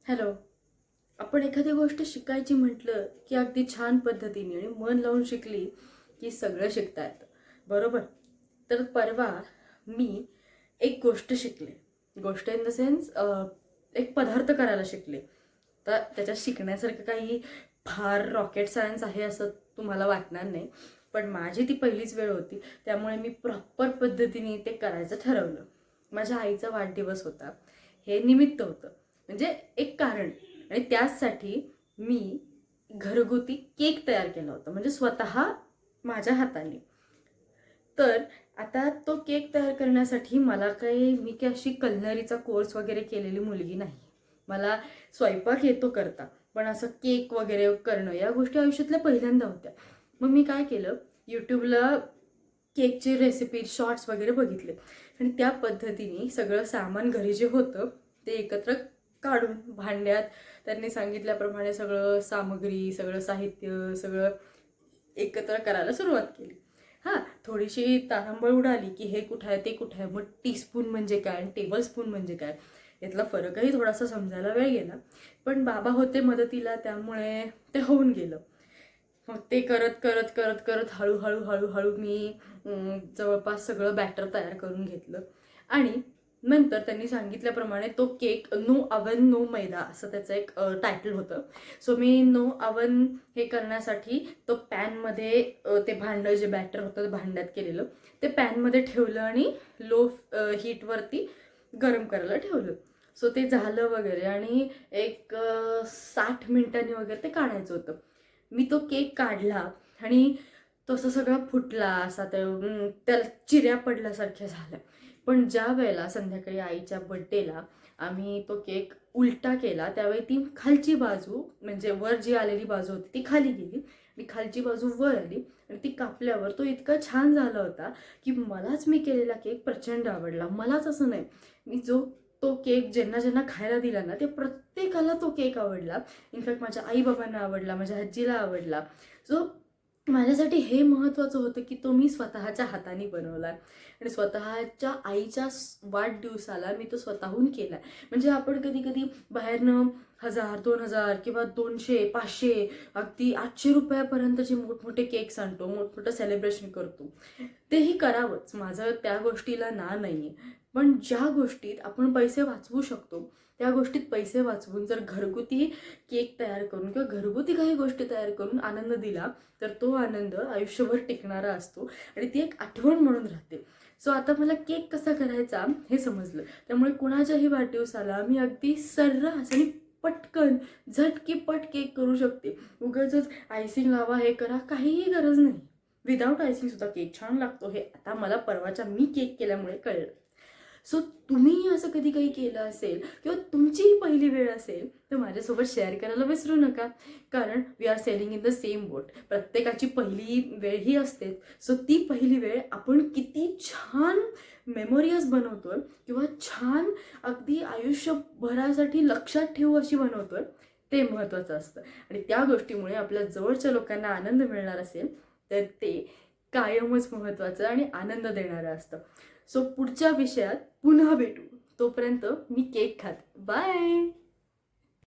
Hello. आपण एखादी गोष्ट शिकायची म्हटलं की अगदी छान पद्धतीने आणि मन लावून शिकली की सगळं शिकता येतं, बरोबर? तर परवा मी एक गोष्ट शिकले. गोष्ट इन द सेन्स एक पदार्थ करायला शिकले. तर त्याच्यात शिकण्यासारखं काही फार रॉकेट सायन्स आहे असं तुम्हाला वाटणार नाही, पण माझी ती पहिलीच वेळ होती, त्यामुळे मी प्रॉपर पद्धतीने ते करायचं ठरवलं. माझ्या आईचा वाढदिवस होता, हे निमित्त होतं, म्हणजे एक कारण. आणि त्याचसाठी मी घरगुती केक तयार केला होता, म्हणजे स्वतः माझ्या हाताने. तर आता तो केक तयार करण्यासाठी मी अशी कल्नरीचा कोर्स वगैरे केलेली मुलगी नाही. मला स्वयंपाक येतो करता, पण असं केक वगैरे करणं या गोष्टी आयुष्यातल्या पहिल्यांदा होत्या. मग मी काय केलं, यूट्यूबला केकची रेसिपी शॉर्ट्स वगैरे बघितले आणि त्या पद्धतीने सगळं सामान घरी जे होतं ते एकत्र काढून भांड्यात त्यांनी सांगितल्याप्रमाणे सगळं सामग्री, सगळं साहित्य, सगळं एकत्र करायला सुरुवात केली. हां, थोडीशी तारांबळ उडाली की हे कुठं आहे ते कुठं आहे, मग टीस्पून म्हणजे काय आणि टेबल स्पून म्हणजे काय यातला फरकही थोडासा समजायला वेळ गेला. पण बाबा होते मदतीला, त्यामुळे ते होऊन गेलं. मग ते करत करत करत करत हळूहळू हळूहळू मी जवळपास सगळं बॅटर तयार करून घेतलं. आणि नंतर त्यांनी सांगितल्याप्रमाणे तो केक नो अवन नो मैदा असं त्याचं एक टायटल होतं. सो मी नो अवन हे करण्यासाठी तो पॅनमध्ये ते भांडं जे बॅटर होतं ते भांड्यात केलेलं ते पॅनमध्ये ठेवलं आणि लो हीटवरती गरम करायला ठेवलं. सो ते झालं वगैरे आणि एक 60 मिनिटांनी वगैरे ते काढायचं होतं. मी तो केक काढला आणि तो असं सगळा फुटला, असा त्याला चिऱ्या पडल्यासारख्या झाल्या. पण ज्या वेळेला संध्याकाळी आईच्या बड्डेला आम्ही तो केक उलटा केला, त्यावेळी ती खालची बाजू म्हणजे वर जी आलेली बाजू होती ती खाली गेली आणि खालची बाजू वर आली आणि ती कापल्यावर तो इतका छान झाला होता की मलाच मी केलेला केक प्रचंड आवडला. मलाच असं नाही, मी तो केक ज्यांना ज्यांना खायला दिला ना, ते प्रत्येकाला तो केक आवडला. इनफॅक्ट माझ्या आईबाबांना आवडला, माझ्या आजीला आवडला. सो माझ्यासाठी हे महत्त्वाचं होतं की तो मी स्वतःच्या हाताने बनवला आणि स्वतःच्या आईच्या वाढदिवसाला मी तो स्वतःहून केला. म्हणजे आपण कधी कधी बाहेरनं 1000, 2000 किंवा 200, 500, अगदी 800 रुपयापर्यंतचे मोठमोठे केक्स आणतो, मोठमोठं सेलिब्रेशन करतो. तेही करावंच, माझं त्या गोष्टीला ना नाही आहे. पण ज्या गोष्टीत आपण पैसे वाचवू शकतो त्या गोष्टीत पैसे वाचवून जर घरगुती केक तयार करून किंवा घरगुती काही गोष्टी तयार करून आनंद दिला तर तो आनंद आयुष्यभर टिकणारा असतो आणि ती एक आठवण म्हणून राहते. सो आता मला केक कसा करायचा हे समजलं, त्यामुळे कुणाच्याही वाढदिवसाला मी अगदी सर्रास आणि पटकन झटकीपट केक करू शकते. उगाचच आयसिंग लावा हे करा, काहीही गरज नाही. विदाऊट आयसिंग सुद्धा केक छान लागतो, हे आता मला परवाच्या मी केक केल्यामुळे कळलं. सो तुम्ही असं कधी काही केलं असेल किंवा तुमची पहिली वेळ असेल तर माझ्यासोबत शेअर करायला विसरू नका, कारण we are sailing in the same boat. प्रत्येकाची पहिली वेळ ही असते. सो ती पहिली वेळ आपण किती छान मेमोरीज बनवतोय किंवा छान अगदी आयुष्यभरासाठी लक्षात ठेवू अशी बनवतोय, ते महत्त्वाचं असतं. आणि त्या गोष्टीमुळे आपल्या जवळच्या लोकांना आनंद मिळणार असेल तर ते कायमच महत्त्वाचं आणि आनंद देणारं असतं. सो पुढच्या विषयात पुन्हा भेटू, तोपर्यंत मी केक खाते. बाय.